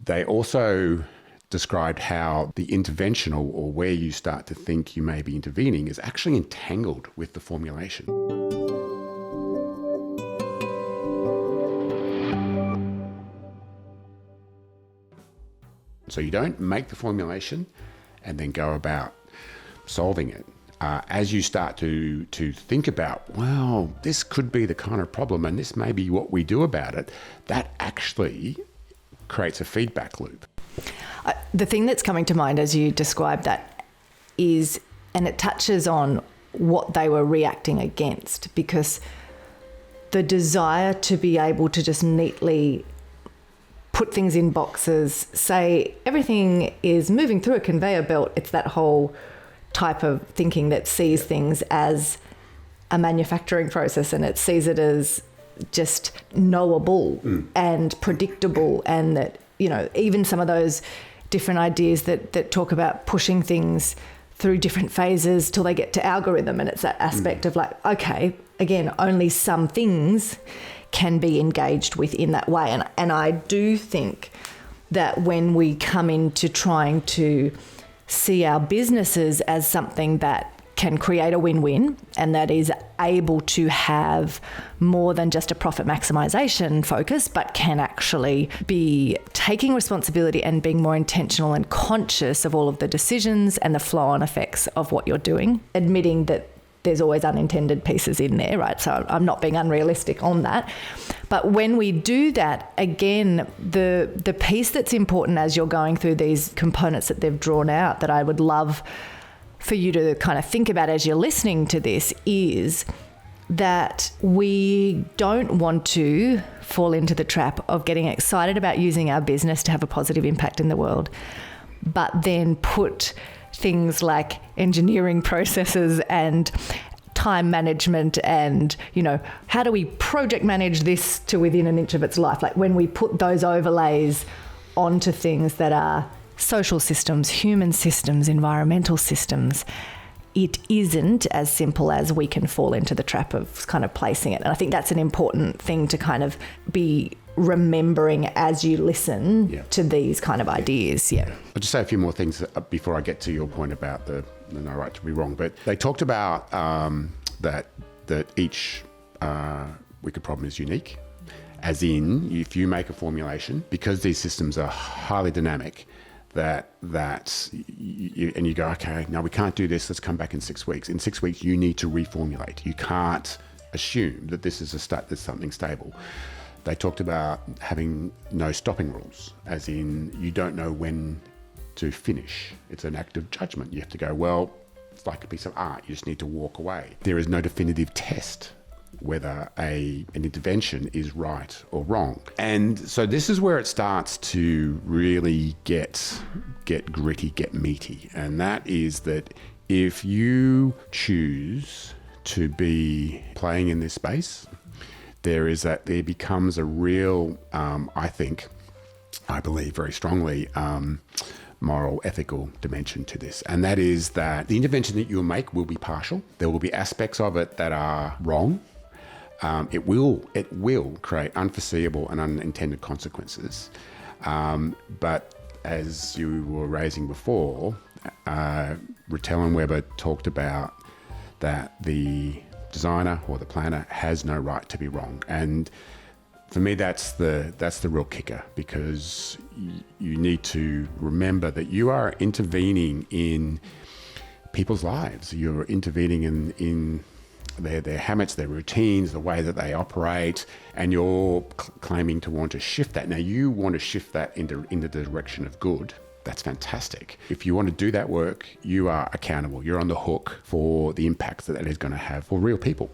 They also described how the intervention or where you start to think you may be intervening is actually entangled with the formulation. So you don't make the formulation and then go about solving it. As you start to think about, well, this could be the kind of problem and this may be what we do about it, that actually creates a feedback loop. The thing that's coming to mind as you describe that is, and it touches on what they were reacting against, because the desire to be able to just neatly put things in boxes, say everything is moving through a conveyor belt, it's that whole type of thinking that sees things as a manufacturing process, and it sees it as just knowable and predictable, and that, you know, even some of those different ideas that talk about pushing things through different phases till they get to algorithm, and it's that aspect of like, okay, again, only some things can be engaged with in that way. And I do think that when we come into trying to see our businesses as something that can create a win-win and that is able to have more than just a profit maximization focus, but can actually be taking responsibility and being more intentional and conscious of all of the decisions and the flow-on effects of what you're doing, admitting that there's always unintended pieces in there, right? So I'm not being unrealistic on that. But when we do that, again, the piece that's important as you're going through these components that they've drawn out that I would love for you to kind of think about as you're listening to this is that we don't want to fall into the trap of getting excited about using our business to have a positive impact in the world, but then put things like engineering processes and time management and, you know, how do we project manage this to within an inch of its life? Like when we put those overlays onto things that are social systems, human systems, environmental systems, it isn't as simple as we can fall into the trap of kind of placing it. And I think that's an important thing to kind of be remembering as you listen to these kind of ideas. Yeah. I'll just say a few more things before I get to your point about the no right to be wrong. But they talked about that each wicked problem is unique, as in if you make a formulation, because these systems are highly dynamic, and you go, okay, now we can't do this, let's come back in 6 weeks. In 6 weeks, you need to reformulate. You can't assume that this is there's something stable. They talked about having no stopping rules, as in you don't know when to finish. It's an act of judgment. You have to go, well, it's like a piece of art. You just need to walk away. There is no definitive test whether an intervention is right or wrong. And so this is where it starts to really get gritty, get meaty. And that is that if you choose to be playing in this space, there becomes a real, I believe very strongly, moral, ethical dimension to this. And that is that the intervention that you'll make will be partial. There will be aspects of it that are wrong. It will create unforeseeable and unintended consequences. But as you were raising before, Rattel and Weber talked about that the designer or the planner has no right to be wrong. And for me, that's the real kicker, because you need to remember that you are intervening in people's lives. You're intervening in their habits, their routines, the way that they operate, and you're claiming to want to shift that. Now, you want to shift that in the direction of good. That's fantastic. If you want to do that work, you are accountable. You're on the hook for the impacts that is going to have for real people.